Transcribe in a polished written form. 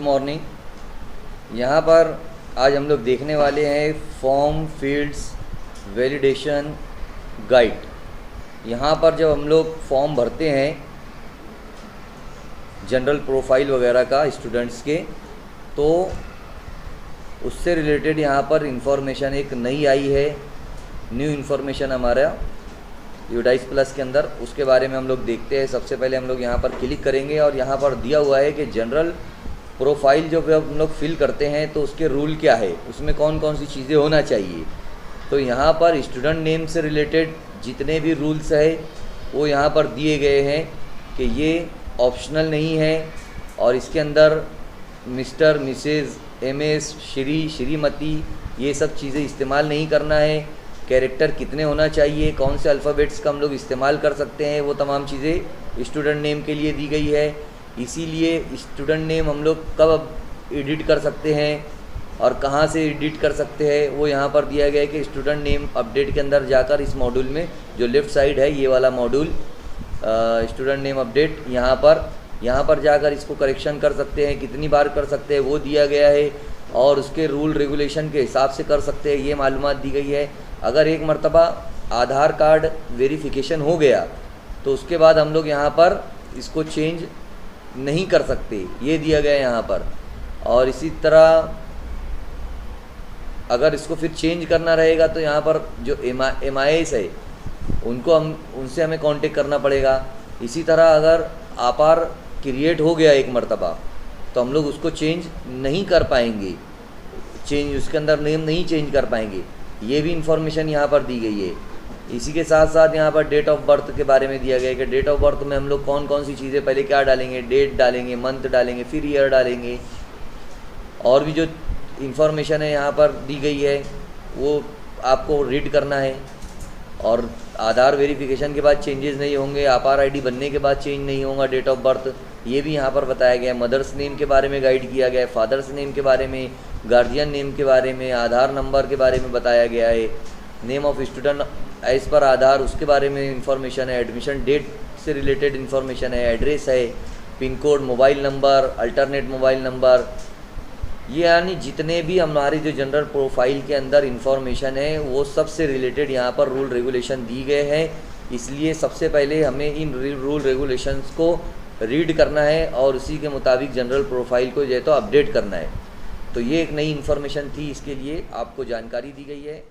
Good morning. यहाँ पर आज हम लोग देखने वाले हैं फॉर्म फील्ड्स वैलिडेशन गाइड। यहाँ पर जब हम लोग फॉर्म भरते हैं जनरल प्रोफाइल वगैरह का स्टूडेंट्स के, तो उससे रिलेटेड यहाँ पर इंफॉर्मेशन एक नई आई है, न्यू इन्फॉर्मेशन हमारा यूडाइस प्लस के अंदर। उसके बारे में हम लोग देखते हैं। सबसे पहले हम लोग यहाँ पर क्लिक करेंगे और यहाँ पर दिया हुआ है कि जनरल प्रोफाइल जो हम लोग फिल करते हैं तो उसके रूल क्या है, उसमें कौन कौन सी चीज़ें होना चाहिए। तो यहाँ पर स्टूडेंट नेम से रिलेटेड जितने भी रूल्स है वो यहाँ पर दिए गए हैं कि ये ऑप्शनल नहीं है और इसके अंदर mister, Mrs, MS, Shri, Shrimati ये सब चीज़ें इस्तेमाल नहीं करना है। कैरेक्टर कितने होना चाहिए, कौन से अल्फ़ाबेट्स का हम लोग इस्तेमाल कर सकते हैं, वो तमाम चीज़ें स्टूडेंट नेम के लिए दी गई है। इसीलिए स्टूडेंट नेम हम लोग कब एडिट कर सकते हैं और कहाँ से एडिट कर सकते हैं वो यहाँ पर दिया गया है कि स्टूडेंट नेम अपडेट के अंदर जाकर इस मॉड्यूल में जो लेफ़्ट साइड है ये वाला मॉड्यूल स्टूडेंट नेम अपडेट, यहाँ पर जाकर इसको करेक्शन कर सकते हैं, कितनी बार कर सकते हैं वो दिया गया है और उसके रूल रेगुलेशन के हिसाब से कर सकते हैं, ये मालूमात दी गई है। अगर एक मर्तबा आधार कार्ड वेरिफिकेशन हो गया तो उसके बाद हम लोग यहाँ पर इसको चेंज नहीं कर सकते, ये दिया गया है यहाँ पर। और इसी तरह अगर इसको फिर चेंज करना रहेगा तो यहाँ पर जो MIS है उनसे हमें कांटेक्ट करना पड़ेगा। इसी तरह अगर आपार क्रिएट हो गया एक मर्तबा तो हम लोग उसको चेंज नहीं कर पाएंगे, उसके अंदर नेम नहीं चेंज कर पाएंगे, ये भी इंफॉर्मेशन यहाँ पर दी गई है। इसी के साथ साथ यहाँ पर डेट ऑफ बर्थ के बारे में दिया गया है कि डेट ऑफ बर्थ में हम लोग कौन कौन सी चीज़ें पहले क्या डालेंगे, डेट डालेंगे, मंथ डालेंगे, फिर ईयर डालेंगे। और भी जो इंफॉर्मेशन है यहाँ पर दी गई है वो आपको रीड करना है। और आधार वेरिफिकेशन के बाद चेंजेस नहीं होंगे, आपार ID बनने के बाद चेंज नहीं होगा डेट ऑफ बर्थ, ये भी यहाँ पर बताया गया है। मदर्स नेम के बारे में गाइड किया गया है, फादर्स नेम के बारे में, गार्जियन नेम के बारे में, आधार नंबर के बारे में बताया गया है, name of student as per आधार उसके बारे में इंफॉर्मेशन है, एडमिशन डेट से रिलेटेड इंफॉर्मेशन है, एड्रेस है, pin code, mobile number, alternate mobile number, ये यानी जितने भी हमारी जो जनरल प्रोफाइल के अंदर इंफॉर्मेशन है वो सब से रिलेटेड यहाँ पर रूल रेगुलेशन दी गए हैं। इसलिए सबसे पहले हमें इन रूल रेगुलेशंस को रीड करना है और उसी के मुताबिक जनरल प्रोफाइल को जो है तो अपडेट करना है। तो ये एक नई इन्फॉर्मेशन थी, इसके लिए आपको जानकारी दी गई है।